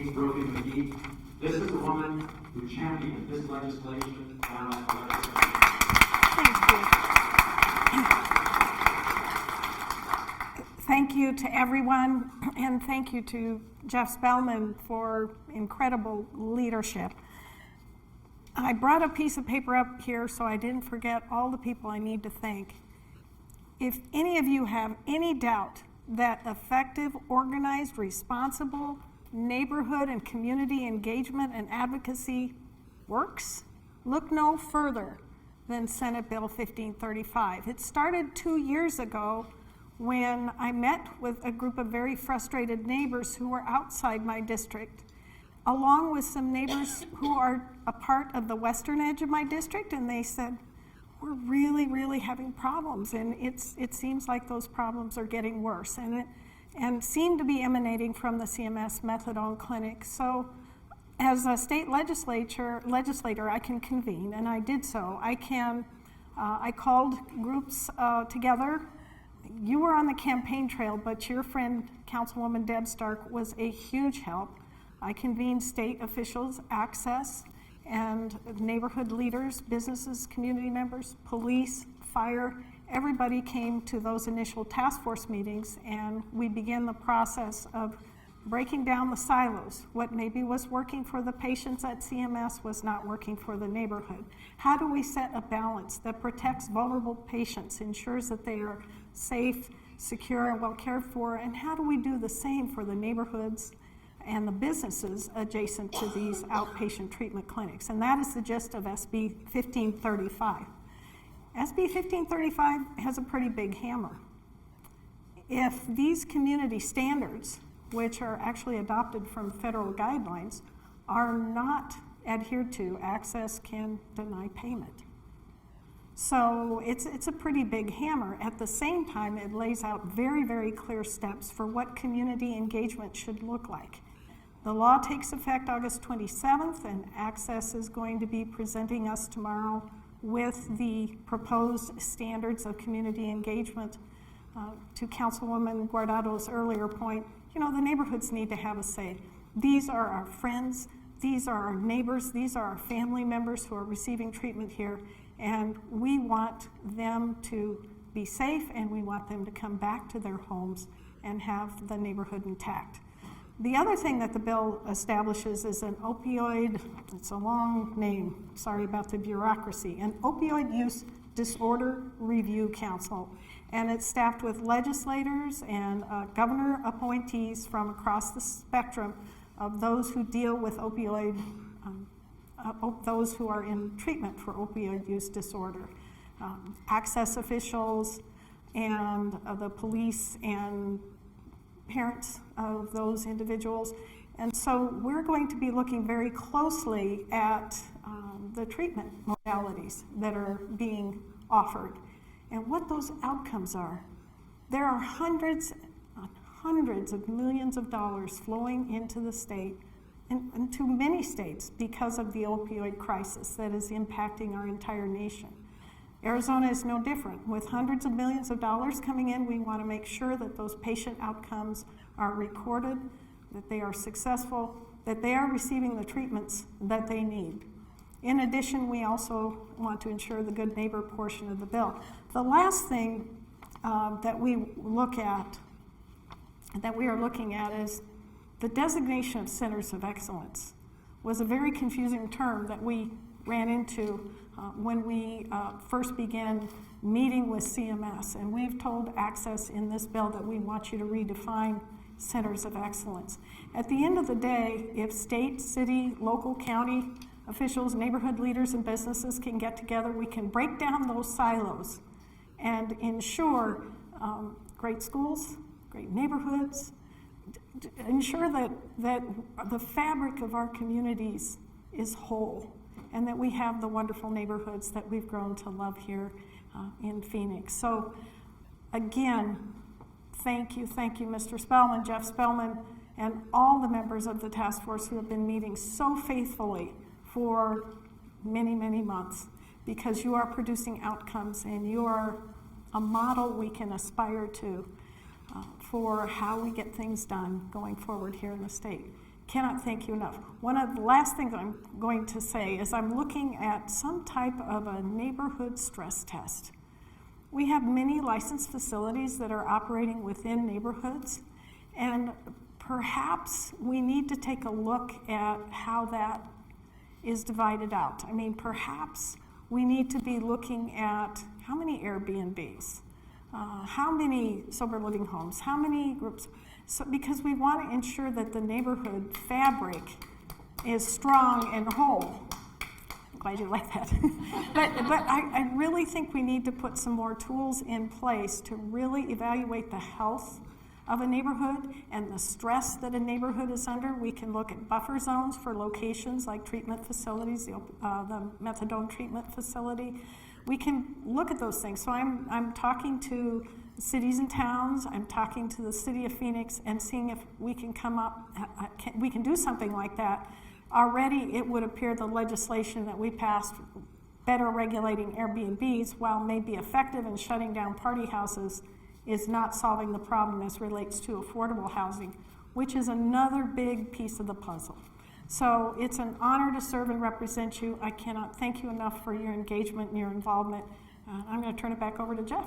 name's Dorothy McGee. This is the woman who championed this legislation. Thank you to everyone, and thank you to Jeff Spellman for incredible leadership. I brought a piece of paper up here so I didn't forget all the people I need to thank. If any of you have any doubt that effective, organized, responsible neighborhood and community engagement and advocacy works, look no further than Senate Bill 1535. It started 2 years ago when I met with a group of very frustrated neighbors who were outside my district, along with some neighbors who are a part of the western edge of my district, and they said, we're really having problems, and it seems like those problems are getting worse, and seem to be emanating from the CMS methadone clinic. So as a state legislator, I can convene, and I did so. I called groups together. You were on the campaign trail, but your friend, Councilwoman Deb Stark, was a huge help. I convened state officials, access, and neighborhood leaders, businesses, community members, police, fire. Everybody came to those initial task force meetings, and we began the process of breaking down the silos. What maybe was working for the patients at CMS was not working for the neighborhood. How do we set a balance that protects vulnerable patients, ensures that they are safe, secure, and well cared for, and how do we do the same for the neighborhoods and the businesses adjacent to these outpatient treatment clinics? And that is the gist of SB 1535. SB 1535 has a pretty big hammer. If these community standards, which are actually adopted from federal guidelines, are not adhered to, access can deny payment. So it's a pretty big hammer. At the same time, it lays out very clear steps for what community engagement should look like. The law takes effect August 27th, and Access is going to be presenting us tomorrow with the proposed standards of community engagement. To Councilwoman Guardado's earlier point, the neighborhoods need to have a say. These are our friends, these are our neighbors, these are our family members who are receiving treatment here, and we want them to be safe, and we want them to come back to their homes and have the neighborhood intact. The other thing that the bill establishes is an opioid, it's a long name, sorry about the bureaucracy, an opioid use disorder review council. And it's staffed with legislators and governor appointees from across the spectrum of those who deal with those who are in treatment for opioid use disorder. Access officials and the police and parents of those individuals. And so we're going to be looking very closely at the treatment modalities that are being offered and what those outcomes are. There are hundreds of millions of dollars flowing into the state and into many states because of the opioid crisis that is impacting our entire nation. Arizona is no different. With hundreds of millions of dollars coming in, we want to make sure that those patient outcomes are recorded, that they are successful, that they are receiving the treatments that they need. In addition, we also want to ensure the good neighbor portion of the bill. The last thing that we are looking at is the designation of centers of excellence. Was a very confusing term that we ran into when we first began meeting with CMS, and we've told Access in this bill that we want you to redefine centers of excellence. At the end of the day, if state, city, local, county officials, neighborhood leaders, and businesses can get together, we can break down those silos and ensure great schools, great neighborhoods, ensure that the fabric of our communities is whole, and that we have the wonderful neighborhoods that we've grown to love here in Phoenix. So again, thank you, Mr. Spellman, Jeff Spellman, and all the members of the task force who have been meeting so faithfully for many months, because you are producing outcomes and you are a model we can aspire to for how we get things done going forward here in the state. Cannot thank you enough. One of the last things I'm going to say is I'm looking at some type of a neighborhood stress test. We have many licensed facilities that are operating within neighborhoods, and perhaps we need to take a look at how that is divided out. I mean, perhaps we need to be looking at how many Airbnbs, how many sober living homes, how many groups, because we want to ensure that the neighborhood fabric is strong and whole. I'm glad you like that. but I really think we need to put some more tools in place to really evaluate the health of a neighborhood and the stress that a neighborhood is under. We can look at buffer zones for locations like treatment facilities, the methadone treatment facility. We can look at those things. So I'm talking to cities and towns, I'm talking to the city of Phoenix and seeing if we can come up, we can do something like that. Already it would appear the legislation that we passed better regulating Airbnbs, while may be effective in shutting down party houses, is not solving the problem as relates to affordable housing, which is another big piece of the puzzle. So it's an honor to serve and represent you. I cannot thank you enough for your engagement and your involvement. I'm going to turn it back over to Jeff.